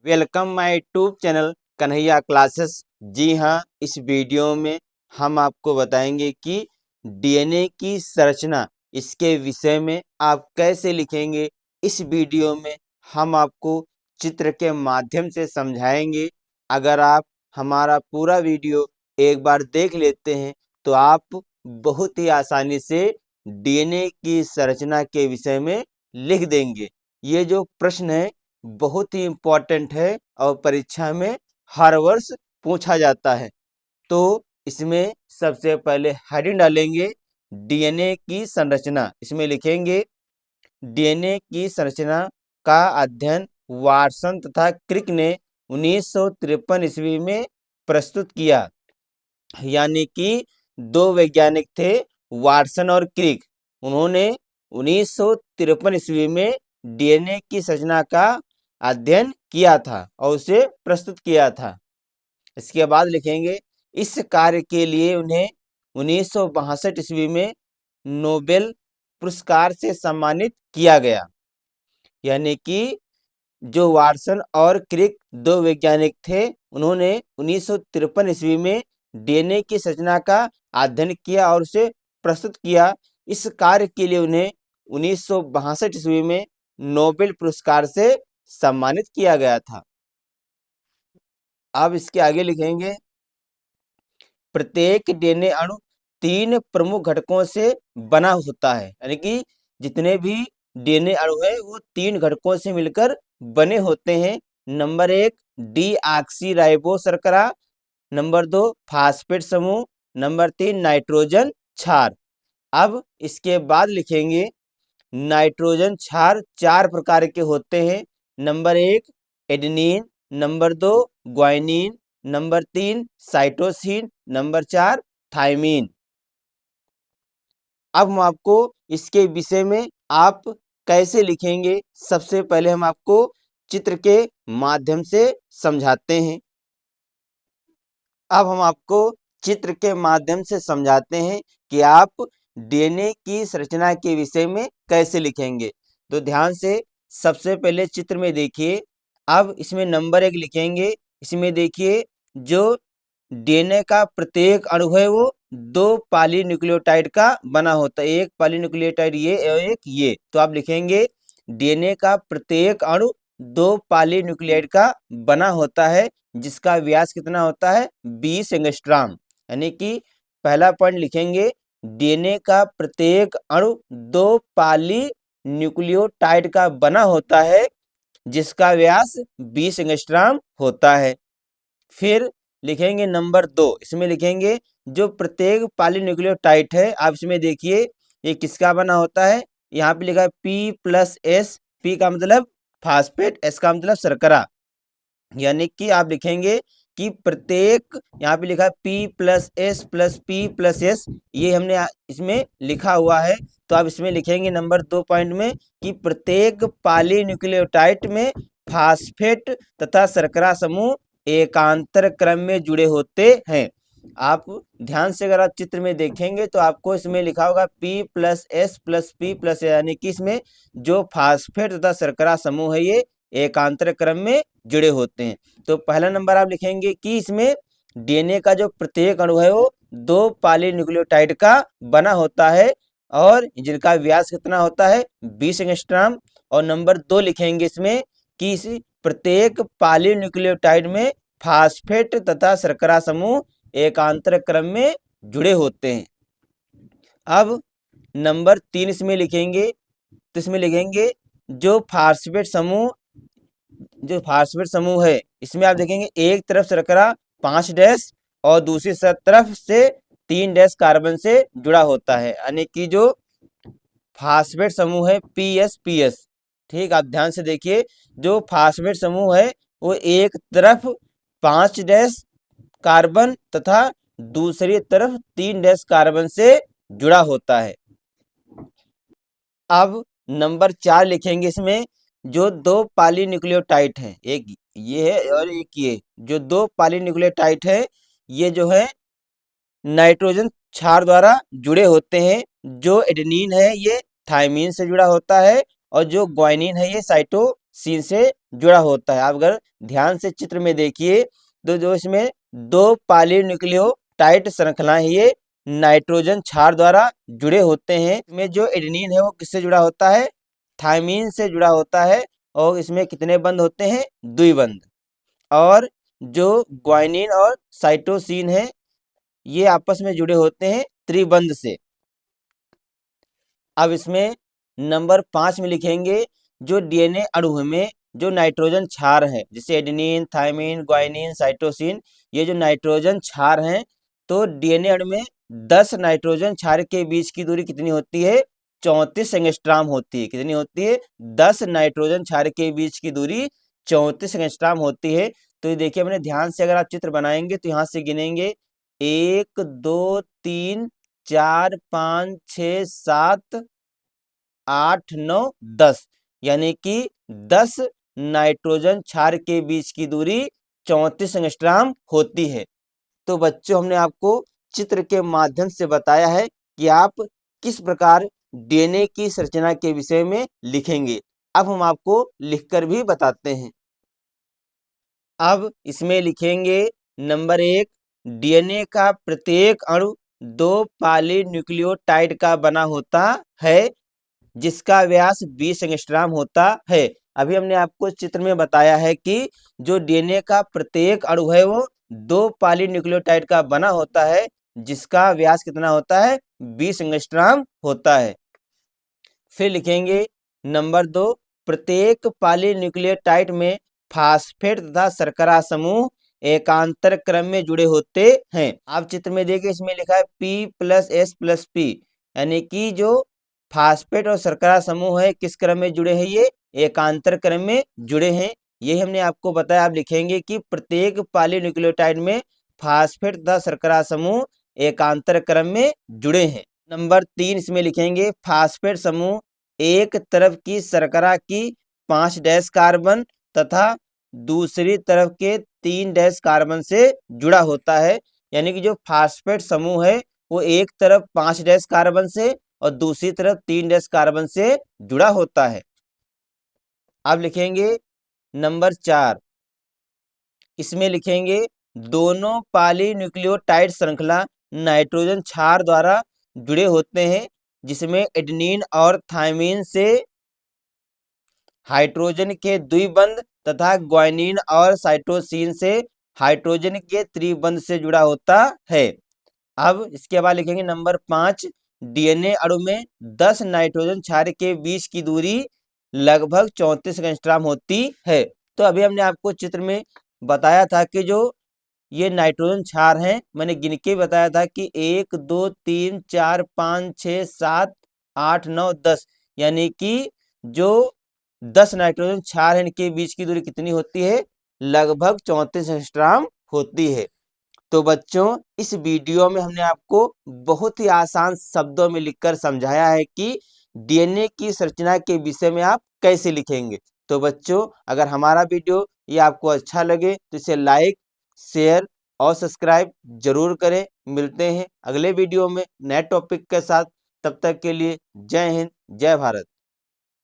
Welcome my YouTube channel Kanhaiya classes. जी हाँ, इस वीडियो में हम आपको बताएंगे कि डीएनए की संरचना इसके विषय में आप कैसे लिखेंगे। इस वीडियो में हम आपको चित्र के माध्यम से समझाएंगे। अगर आप हमारा पूरा वीडियो एक बार देख लेते हैं तो आप बहुत ही आसानी से डीएनए की संरचना के विषय में लिख देंगे। ये जो प्रश्न है बहुत ही इम्पोर्टेंट है और परीक्षा में हर वर्ष पूछा जाता है। तो इसमें सबसे पहले हेडिंग डालेंगे डीएनए की संरचना। इसमें लिखेंगे डीएनए की संरचना का अध्ययन वाटसन तथा क्रिक ने 1953 ईस्वी में प्रस्तुत किया। यानी कि दो वैज्ञानिक थे, वाटसन और क्रिक। उन्होंने 1953 ईस्वी में डीएनए की संरचना का अध्ययन किया था और उसे प्रस्तुत किया था। इसके बाद लिखेंगे इस कार्य के लिए उन्हें 1962 ईस्वी में नोबेल पुरस्कार से सम्मानित किया गया। यानी कि जो वाटसन और क्रिक दो वैज्ञानिक थे, उन्होंने 1953 ईस्वी में डीएनए की संरचना का अध्ययन किया और उसे प्रस्तुत किया। इस कार्य के लिए उन्हें 1962 ईस्वी में नोबेल पुरस्कार से सम्मानित किया गया था। अब इसके आगे लिखेंगे प्रत्येक डीएनए अणु 3 प्रमुख घटकों से बना होता है। यानी कि जितने भी डीएनए अणु है वो 3 घटकों से मिलकर बने होते हैं। नंबर 1 डीऑक्सी शर्करा, नंबर 2 फास्फेट समूह, नंबर 3 नाइट्रोजन क्षार। अब इसके बाद लिखेंगे नाइट्रोजन क्षार 4 प्रकार के होते हैं। Number 1 adenine, number 2 guanine, number 3 cytosine, number 4 thymine. अब हम आपको इसके विषय में आप कैसे लिखेंगे, सबसे पहले हम आपको चित्र के माध्यम से समझाते हैं। अब हम आपको चित्र के माध्यम से समझाते हैं कि आप डीएनए की संरचना के विषय में कैसे लिखेंगे। तो ध्यान से सबसे पहले चित्र में देखिए। अब इसमें नंबर 1 लिखेंगे। इसमें देखिए जो डीएनए का प्रत्येक अणु है वो 2 पॉलीन्यूक्लियोटाइड का बना होता है। एक पॉलीन्यूक्लियोटाइड ये और एक ये। तो आप लिखेंगे डीएनए का प्रत्येक अणु 2 पॉलीन्यूक्लियोटाइड का बना होता है, जिसका व्यास कितना होता है 20 एंगस्ट्रॉम। यानी कि पहला पॉइंट लिखेंगे डीएनए का प्रत्येक अणु 2 पॉलीन्यूक्लियोटाइड का बना होता है, जिसका व्यास 20 एंगस्ट्रॉम होता है। फिर लिखेंगे नंबर 2। इसमें लिखेंगे जो प्रत्येक पॉलीन्यूक्लियोटाइड है, आप इसमें देखिए ये किसका बना होता है। यहाँ पे लिखा है P+S। P का मतलब फास्फेट, S का मतलब शर्करा। यानी कि आप लिखेंगे कि प्रत्येक, यहाँ पे लिखा है P+S+P+S, ये हमने इसमें लिखा हुआ है। तो आप इसमें लिखेंगे नंबर 2 पॉइंट में कि प्रत्येक पॉलीन्यूक्लियोटाइड में फास्फेट तथा शर्करा समूह एकांतर क्रम में जुड़े होते हैं। आप ध्यान से अगर आप चित्र में देखेंगे तो आपको इसमें लिखा होगा P+S+P+S, यानी कि इसमें जो फास्फेट तथा शर्करा समूह है ये एकांतर क्रम में जुड़े होते हैं। तो पहला नंबर आप लिखेंगे कि इसमें डीएनए का जो प्रत्येक अणु है वो 2 पॉलीन्यूक्लियोटाइड का बना होता है और जिनका व्यास कितना होता है 20 एंगस्ट्रॉम। और नंबर 2 लिखेंगे इसमें कि इस प्रत्येक पॉलीन्यूक्लियोटाइड में फास्फेट तथा शर्करा समूह एकांतर क्रम में जुड़े होते हैं। अब नंबर 3 इसमें लिखेंगे। तो इसमें लिखेंगे जो फास्फेट समूह है, इसमें आप देखेंगे एक तरफ शर्करा 5 डैश और दूसरी तरफ से 3 डैश कार्बन से जुड़ा होता है। यानी कि जो फास्फेट समूह है PS। ठीक, आप ध्यान से देखिए जो फास्फेट समूह है वो एक तरफ 5 डैश कार्बन तथा दूसरी तरफ 3 डैश कार्बन से जुड़ा होता है। अब नंबर 4 लिखेंगे। इसमें जो 2 पॉलीन्यूक्लियोटाइड हैं, एक ये है और एक ये, जो 2 पॉलीन्यूक्लियोटाइड है ये जो है नाइट्रोजन क्षार द्वारा जुड़े होते हैं। जो एडेनिन है ये थायमीन से जुड़ा होता है और जो ग्वानिन है ये सीन से जुड़ा होता है। आप अगर ध्यान से चित्र में देखिए तो जो इसमें 2 पॉलीन्यूक्लियोटाइड श्रृंखलाएं ये नाइट्रोजन क्षार द्वारा जुड़े होते हैं। इसमें जो एडेनिन है वो किससे जुड़ा होता है? थायमीन से जुड़ा होता है। और इसमें कितने बंध होते हैं? द्विबंध। और जो ग्वानिन और साइटोसिन है ये आपस में जुड़े होते हैं त्रिबंध से। अब इसमें नंबर 5 में लिखेंगे जो डीएनए अणु में जो नाइट्रोजन क्षार है, जैसे एडेनिन, थायमीन, ग्वानिन, साइटोसिन, ये जो नाइट्रोजन क्षार हैं, तो डीएनए अणु में 10 नाइट्रोजन क्षार के बीच की दूरी कितनी होती है? 34 एंगस्ट्रॉम होती है। कितनी होती है? 10 नाइट्रोजन क्षार के बीच की दूरी 34 एंगस्ट्रॉम होती है। तो ये देखिए, मैंने ध्यान से अगर आप चित्र बनाएंगे तो यहाँ से गिनेंगे 1 2 3 4 5 6 7 8 9 10, यानी कि 10 नाइट्रोजन क्षार के बीच की दूरी 34 एंगस्ट्रॉम होती है। तो बच्चों, हमने आपको चित्र के माध्यम से बताया है कि आप किस प्रकार डीएनए की संरचना के विषय में लिखेंगे। अब हम आपको लिखकर भी बताते हैं। अब इसमें लिखेंगे नंबर 1, डीएनए का प्रत्येक अणु 2 पॉलीन्यूक्लियोटाइड का बना होता है जिसका व्यास 20 एंगस्ट्रॉम होता है। अभी हमने आपको चित्र में बताया है कि जो डीएनए का प्रत्येक अणु है वो 2 पॉलीन्यूक्लियोटाइड का बना होता है जिसका व्यास कितना होता है? 20 एंगस्ट्रॉम होता है। फिर लिखेंगे नंबर 2, प्रत्येक पॉलीन्यूक्लियोटाइड में फास्फेट तथा शर्करा समूह एकांतर क्रम में जुड़े होते हैं। आप चित्र में देखिए, इसमें लिखा है P+S+P, यानी कि जो फास्फेट और शर्करा समूह है किस क्रम में जुड़े हैं? ये एकांतर क्रम में जुड़े हैं। यही हमने आपको बताया। आप लिखेंगे कि प्रत्येक पॉलीन्यूक्लियोटाइड में फास्फेट तथा शर्करा समूह एकांतर क्रम में जुड़े हैं। नंबर 3 इसमें लिखेंगे फास्फेट समूह एक तरफ की शर्करा की 5 डैश कार्बन तथा दूसरी तरफ के 3 डैश कार्बन से जुड़ा होता है। यानी कि जो फास्फेट समूह है वो एक तरफ 5 डैश कार्बन से और दूसरी तरफ 3 डैश कार्बन से जुड़ा होता है। अब लिखेंगे नंबर 4, इसमें लिखेंगे दोनों पॉलीन्यूक्लियोटाइड श्रृंखला नाइट्रोजन क्षार द्वारा जुड़े होते हैं जिसमें एडेनिन और थायमीन से हाइड्रोजन के द्विबंध तथा ग्वानिन और साइटोसिन से हाइड्रोजन के त्रिबंध से जुड़ा होता है। अब इसके बाद लिखेंगे नंबर 5, डीएनए अणु में 10 नाइट्रोजन क्षार के बीच की दूरी लगभग 34 एंगस्ट्रॉम होती है। तो अभी हमने आपको चित्र में बताया था कि जो ये नाइट्रोजन क्षार हैं, मैंने गिन के बताया था कि 1 2 3 4 5 6 7 8 9 10, यानी कि जो 10 नाइट्रोजन क्षार हैं इनके बीच की दूरी कितनी होती है? लगभग 34 एंगस्ट्रॉम होती है। तो बच्चों, इस वीडियो में हमने आपको बहुत ही आसान शब्दों में लिखकर समझाया है कि डीएनए की संरचना के विषय में आप कैसे लिखेंगे। तो बच्चों, अगर हमारा वीडियो ये आपको अच्छा लगे तो इसे लाइक, शेयर और सब्सक्राइब जरूर करें। मिलते हैं अगले वीडियो में नए टॉपिक के साथ। तब तक के लिए जय हिंद, जय भारत।